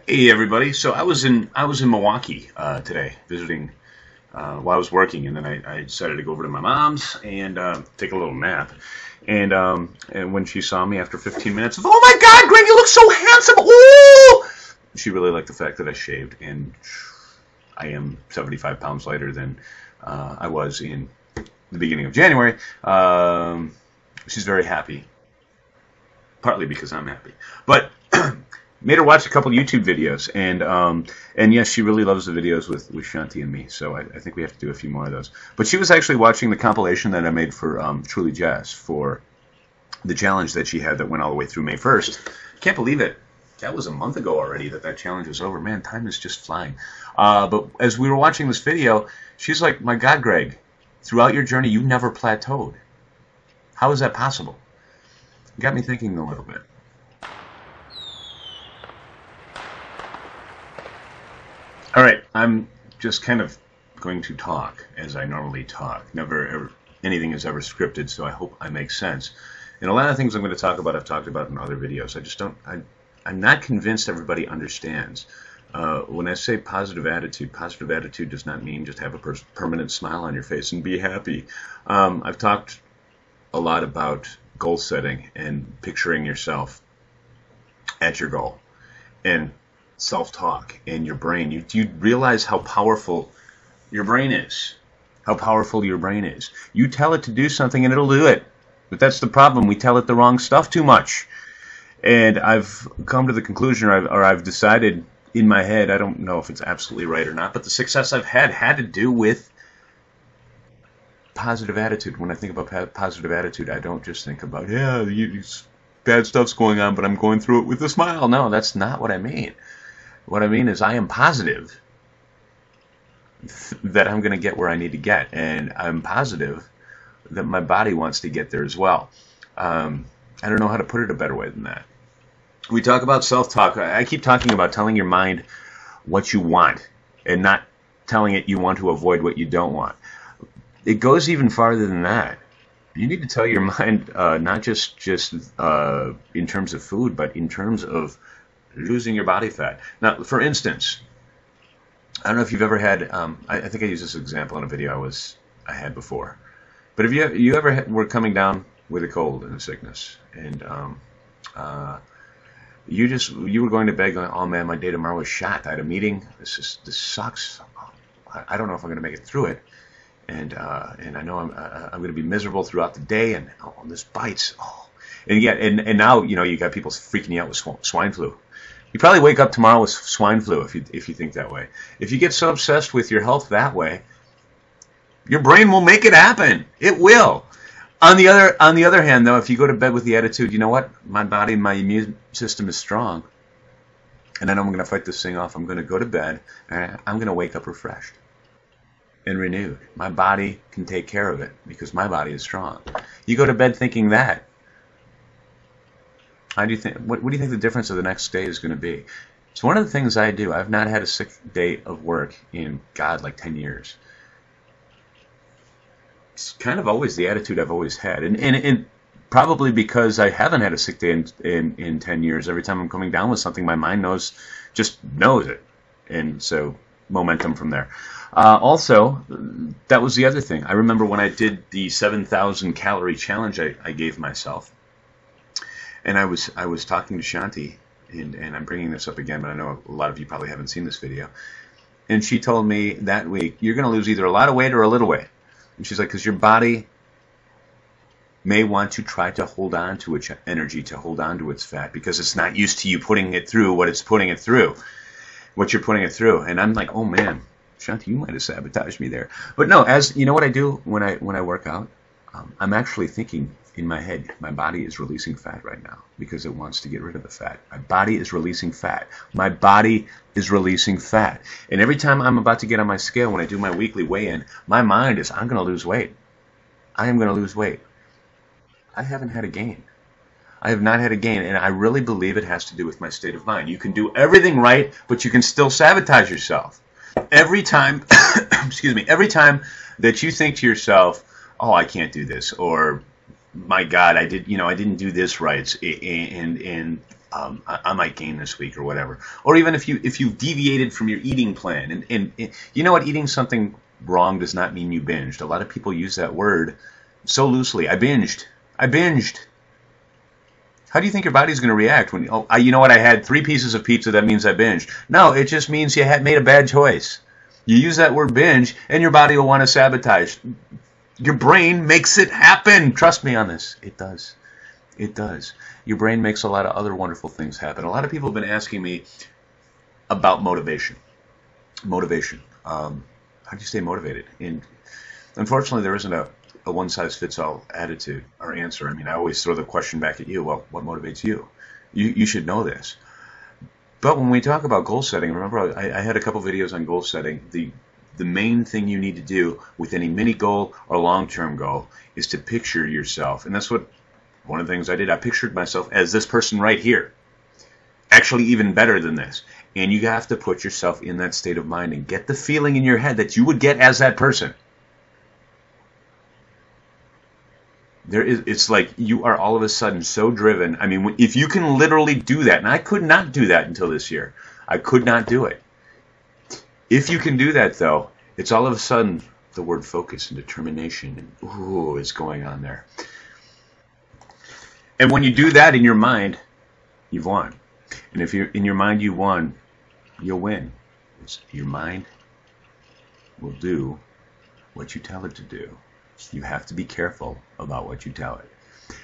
Hey everybody! So I was in Milwaukee today visiting while I was working, and then I decided to go over to my mom's and take a little nap. And when she saw me after 15 minutes of, oh my God, Greg, you look so handsome! Ooh! She really liked the fact that I shaved, and I am 75 pounds lighter than I was in the beginning of January. She's very happy, partly because I'm happy, but. Made her watch a couple YouTube videos, and yes, she really loves the videos with Shanti and me. So I think we have to do a few more of those. But she was actually watching the compilation that I made for Truly Jazz for the challenge that she had that went all the way through May 1st. Can't believe it. That was a month ago already that challenge was over. Man, time is just flying. But as we were watching this video, she's like, "My God, Greg, throughout your journey, you never plateaued. How is that possible?" It got me thinking a little bit. All right, I'm just kind of going to talk as I normally talk. Never ever, anything is ever scripted, so I hope I make sense. And a lot of things I'm going to talk about, I've talked about in other videos. I just don't. I'm not convinced everybody understands. When I say positive attitude does not mean just have a permanent smile on your face and be happy. I've talked a lot about goal setting and picturing yourself at your goal, and self-talk and your brain. You realize how powerful your brain is. How powerful your brain is. You tell it to do something and it'll do it. But that's the problem. We tell it the wrong stuff too much. And I've come to the conclusion, or I've decided in my head, I don't know if it's absolutely right or not, but the success I've had to do with positive attitude. When I think about positive attitude, I don't just think about, yeah, bad stuff's going on, but I'm going through it with a smile. No, that's not what I mean. What I mean is I am positive that I'm going to get where I need to get, and I'm positive that my body wants to get there as well. I don't know how to put it a better way than that. We talk about self-talk. I keep talking about telling your mind what you want and not telling it you want to avoid what you don't want. It goes even farther than that. You need to tell your mind not just in terms of food, but in terms of losing your body fat. Now, for instance, I don't know if you've ever had, I think I used this example in a video I had before, but if you ever were coming down with a cold and a sickness, and you were going to bed going, oh man, my day tomorrow is shot. I had a meeting. This sucks. I don't know if I'm going to make it through it, and I know I'm going to be miserable throughout the day, and oh, this bites. Oh, and now you got people freaking you out with swine flu. You probably wake up tomorrow with swine flu if you think that way. If you get so obsessed with your health that way, your brain will make it happen. It will. On the other hand, though, if you go to bed with the attitude, you know what, my body, my immune system is strong, and then I'm going to fight this thing off. I'm going to go to bed, and I'm going to wake up refreshed and renewed. My body can take care of it because my body is strong. You go to bed thinking that. How do you think? What do you think the difference of the next day is going to be? It's one of the things I do. I've not had a sick day of work in, God, like 10 years. It's kind of always the attitude I've always had. And probably because I haven't had a sick day in 10 years, every time I'm coming down with something, my mind just knows it. And so momentum from there. Also, that was the other thing. I remember when I did the 7,000 calorie challenge I gave myself. And I was talking to Shanti, and I'm bringing this up again, but I know a lot of you probably haven't seen this video. And she told me that week, you're going to lose either a lot of weight or a little weight. And she's like, because your body may want to try to hold on to its energy, to hold on to its fat, because it's not used to you putting it through what you're putting it through. And I'm like, oh man, Shanti, you might have sabotaged me there. But no, as you know what I do when I work out? I'm actually thinking in my head, my body is releasing fat right now because it wants to get rid of the fat. My body is releasing fat. My body is releasing fat. And every time I'm about to get on my scale, when I do my weekly weigh-in, my mind is, I'm going to lose weight. I am going to lose weight. I haven't had a gain. I have not had a gain, and I really believe it has to do with my state of mind. You can do everything right, but you can still sabotage yourself. Every time, excuse me, every time that you think to yourself, oh, I can't do this, or my God, I didn't do this right, and I might gain this week or whatever. Or even if you've deviated from your eating plan, and you know what, eating something wrong does not mean you binged. A lot of people use that word so loosely. I binged. I binged. How do you think your body's going to react when, you know what, I had 3 pieces of pizza, that means I binged? No, it just means you had made a bad choice. You use that word binge, and your body will want to sabotage. Your brain makes it happen. Trust me on this. It does. It does. Your brain makes a lot of other wonderful things happen. A lot of people have been asking me about motivation. Motivation. How do you stay motivated? And unfortunately, there isn't a one-size-fits-all attitude or answer. I mean, I always throw the question back at you. Well, what motivates you? You should know this. But when we talk about goal setting, remember I had a couple videos on goal setting. The main thing you need to do with any mini goal or long-term goal is to picture yourself. And that's what one of the things I did. I pictured myself as this person right here. Actually, even better than this. And you have to put yourself in that state of mind and get the feeling in your head that you would get as that person. It's like you are all of a sudden so driven. I mean, if you can literally do that, and I could not do that until this year. I could not do it. If you can do that, though, it's all of a sudden the word focus and determination and ooh is going on there. And when you do that in your mind, you've won. And if you're in your mind you won, you'll win. Your mind will do what you tell it to do. You have to be careful about what you tell it.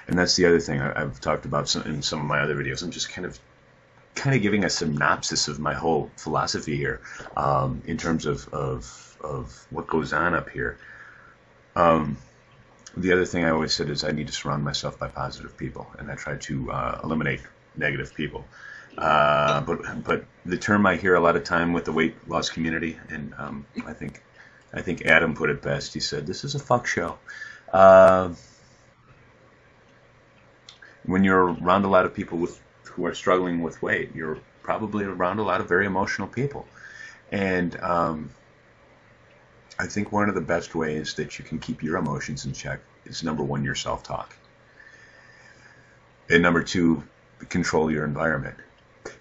And that's the other thing I've talked about in some of my other videos. I'm just kind of giving a synopsis of my whole philosophy here in terms of what goes on up here. The other thing I always said is I need to surround myself by positive people, and I try to eliminate negative people. But the term I hear a lot of time with the weight loss community, and I think Adam put it best. He said, "This is a fuck show." When you're around a lot of people who are struggling with weight, you're probably around a lot of very emotional people. And I think one of the best ways that you can keep your emotions in check is, number 1, your self-talk. And number 2, control your environment.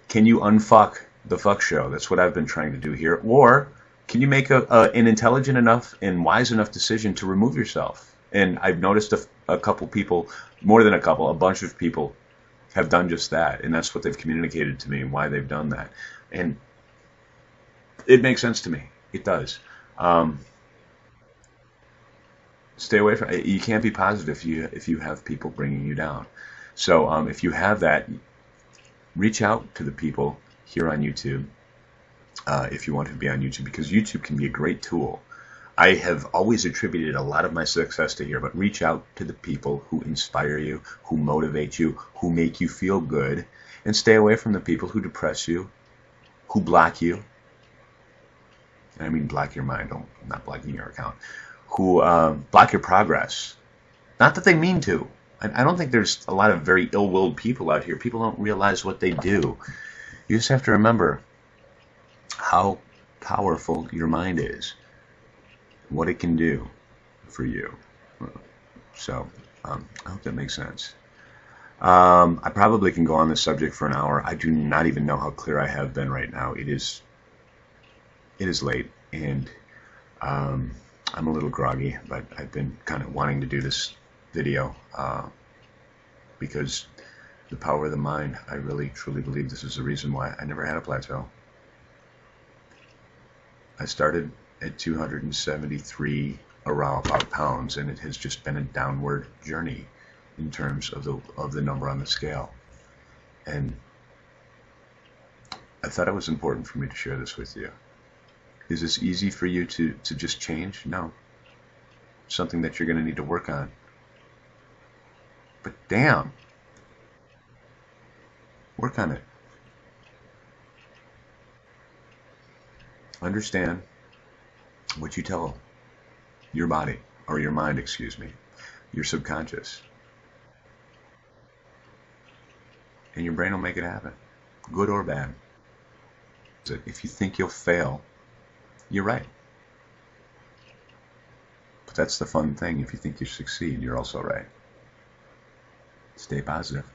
Can you unfuck the fuck show? That's what I've been trying to do here. Or can you make an intelligent enough and wise enough decision to remove yourself? And I've noticed a couple people, more than a couple, a bunch of people have done just that. And that's what they've communicated to me and why they've done that. And it makes sense to me. It does. Stay away from it. You can't be positive if you have people bringing you down. So if you have that, reach out to the people here on YouTube. If you want to be on YouTube, because YouTube can be a great tool. I have always attributed a lot of my success to here, but reach out to the people who inspire you, who motivate you, who make you feel good, and stay away from the people who depress you, who block you. I mean block your mind, not blocking your account. Who block your progress. Not that they mean to. I don't think there's a lot of very ill-willed people out here. People don't realize what they do. You just have to remember how powerful your mind is, what it can do for you. So I hope that makes sense. I probably can go on this subject for an hour. I do not even know how clear I have been right now. It is late, and I'm a little groggy, but I've been kind of wanting to do this video because the power of the mind, I really truly believe this is the reason why I never had a plateau. I started at 273 about pounds, and it has just been a downward journey in terms of the number on the scale. And I thought it was important for me to share this with you. Is this easy for you to just change? No. It's something that you're going to need to work on. But damn, work on it. Understand what you tell your body, or your mind, excuse me, your subconscious. And your brain will make it happen, good or bad. If you think you'll fail, you're right. But that's the fun thing. If you think you succeed, you're also right. Stay positive.